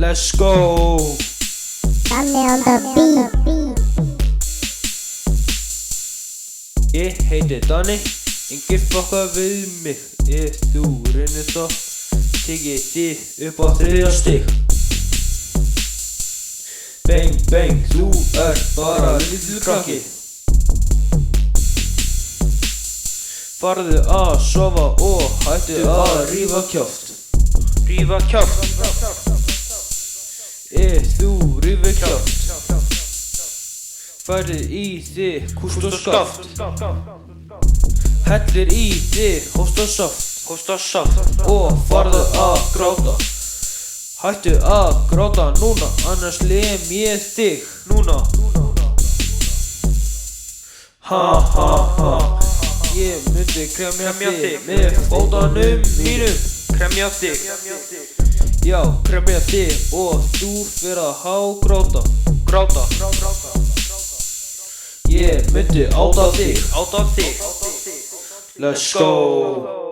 Let's go. Danny on the beat. Ég heiti Danny, engir fokkar við mig. Ef þú reynir þá, tek ég þig upp á 3. stig. Bang bang, þú ert bara lítill krakki. Farðu að sofa og hættu að rífa kjáft. Rífa kjáft. Ef þú rífur kjáft, færðu í þig kúst og skaft. Hellir í þig hóst og saft og farðu að gráta. Hættu að gráta núna, annars lem ég þig núna. Ha ha ha. Ég myndi kremja þig með fótunum mínum. Kremja þig. Já, kremja þig og þú fyrir að hágráta. Gráta. Ég myndi áta þig. Let's go.